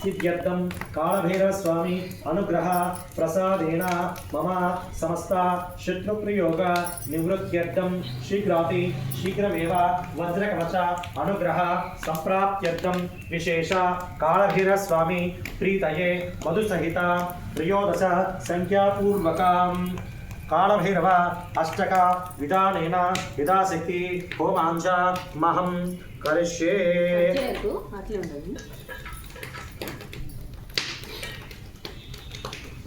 सिद्ध्यर्थं कालभैरव स्वामी अनुग्रह प्रसादेन मम समस्त शत्रुप्रयोग निवृत्त्यर्थं शीघ्रमेव वज्रकवच अनुग्रह संप्राप्त्यर्थं विशेष कालभैरव स्वामी प्रीतये मधुसहित त्रयोदश संख्यापूर्वकं कालभैरव अष्टक विधानेन यथाशक्ति होमांच महं करिष्ये।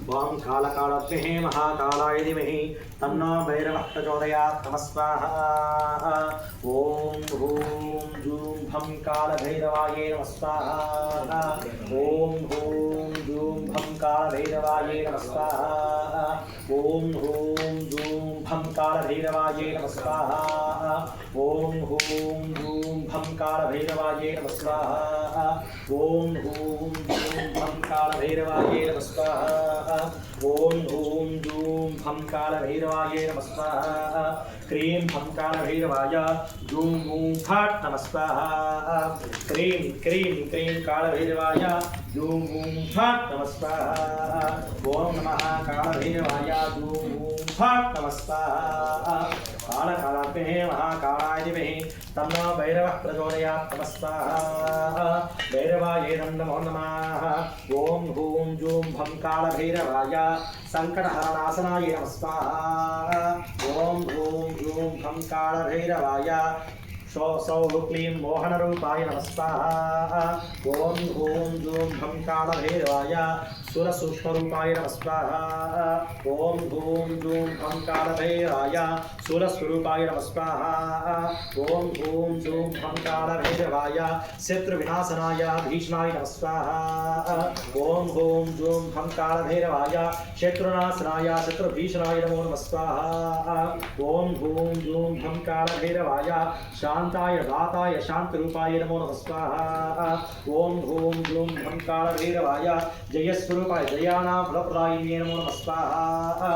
वां कालकालद्महे महाकालाय धीमहि तन्नो भैरवः प्रचोदयात्। नमः स्वाहा। ओम ह्रूं जूं भं कालभैरवाय नमः स्वाहा। ओम ह्रूं जूं भं कालभैरवाय नमः स्वाहा। ओम ह्रूं जूं भं कालभैरवाय नमः स्वाहा। ओम ह्रूं जूं भं कालभैरवाय नमः स्वाहा। ओम ह्रूं जूं भं कालभैरवाय नमः स्वाहा। ओम ह्रूं जूं भं कालभैरवाय नमः स्वाहा। क्रीं भं कालभैरवाय जूं गूं फट् नमः स्वाहा। क्रीं क्रीं क्रीं कालभैरवाय जूं गूं फट् नमः स्वाहा। ओम नमः कालभैरवाय जूं गूं फट् नमः स्वाहा। कालकालात्मने महाकालाय धीमहि तन्नो भैरवः प्रचोदयात्। नमः स्वाहा। भैरवाय नमो नमः। ओम ह्रूं जूं भं कालभैरवाय संकटहरनाशनाय नमः स्वाहा। ओम ह्रूं जूं भं कालभैरवाय सौः क्लीं मोहनरूपाय नमः स्वाहा। ओम ह्रूं जूं भं कालभैरवाय सुरसूक्ष्मरूपाय नमः स्वाहा। ओम ह्रूं जूं भं कालभैरवाय सुरस्वरूपाय नमः स्वाहा। ओम ह्रूं जूं भं कालभैरवाय शत्रुविनाशनाय भीषणाय नमः स्वाहा। ओम ह्रूं जूं भं कालभैरवाय शत्रुनाशनाय शत्रुभीषणाय नमो नमः स्वाहा। ओम ह्रूं जूं भं कालभैरवाय शांताय दाताय शांतरूपाय नमो नमः स्वाहा। ओम ह्रूं जूं भं कालभैरवाय जयस्वरूपाय जयानां फलप्रदायिने नमो नमः स्वाहा।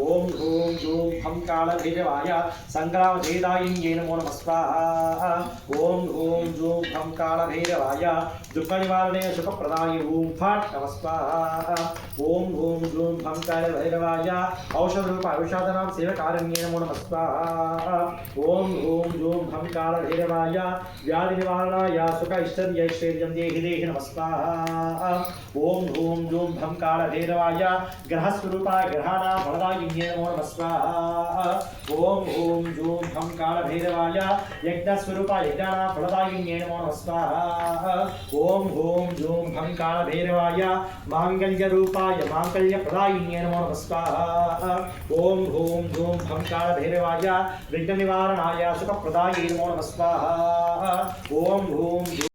ओम ह्रूं जूं भं कालभैरवाय संग्रामजेदायिन्ये नमो नमः स्वाहा। ओम ह्रूं जूं भं कालभैरवाय दुःखनिवारणे सुखप्रदाय ॐ फट् नमः स्वाहा। ओम ह्रूं जूं भं कालभैरवाय औषधरूपाय औषधानां सेवकारिण्ये नमो नमः स्वाहा। ओम ह्रूं जूं भं कालभैरवाय व्याधिनिवारणाय सुख ऐश्वर्यं देहि देहि नमः स्वाहा। ओम ह्रूं जूं भं कालभैरवाय ग्रहस्वरूपाय ग्रहाणां फलदायिन्ये नमो नमः स्वाहा। ओम ह्रूं जूं भं कालभैरवाय यज्ञस्वरूपाय यज्ञानां फलदायिन्ये नमो नमः स्वाहा। ओम ह्रूं जूं भं कालभैरवाय मांगल्यरूपाय मांगल्यप्रदायिन्ये नमो नमः स्वाहा। ओम ह्रूं जूं भं कालभैरवाय विघ्ननिवारणाय सुखप्रदाय नमो नमः स्वाहा। ओम ह्रूं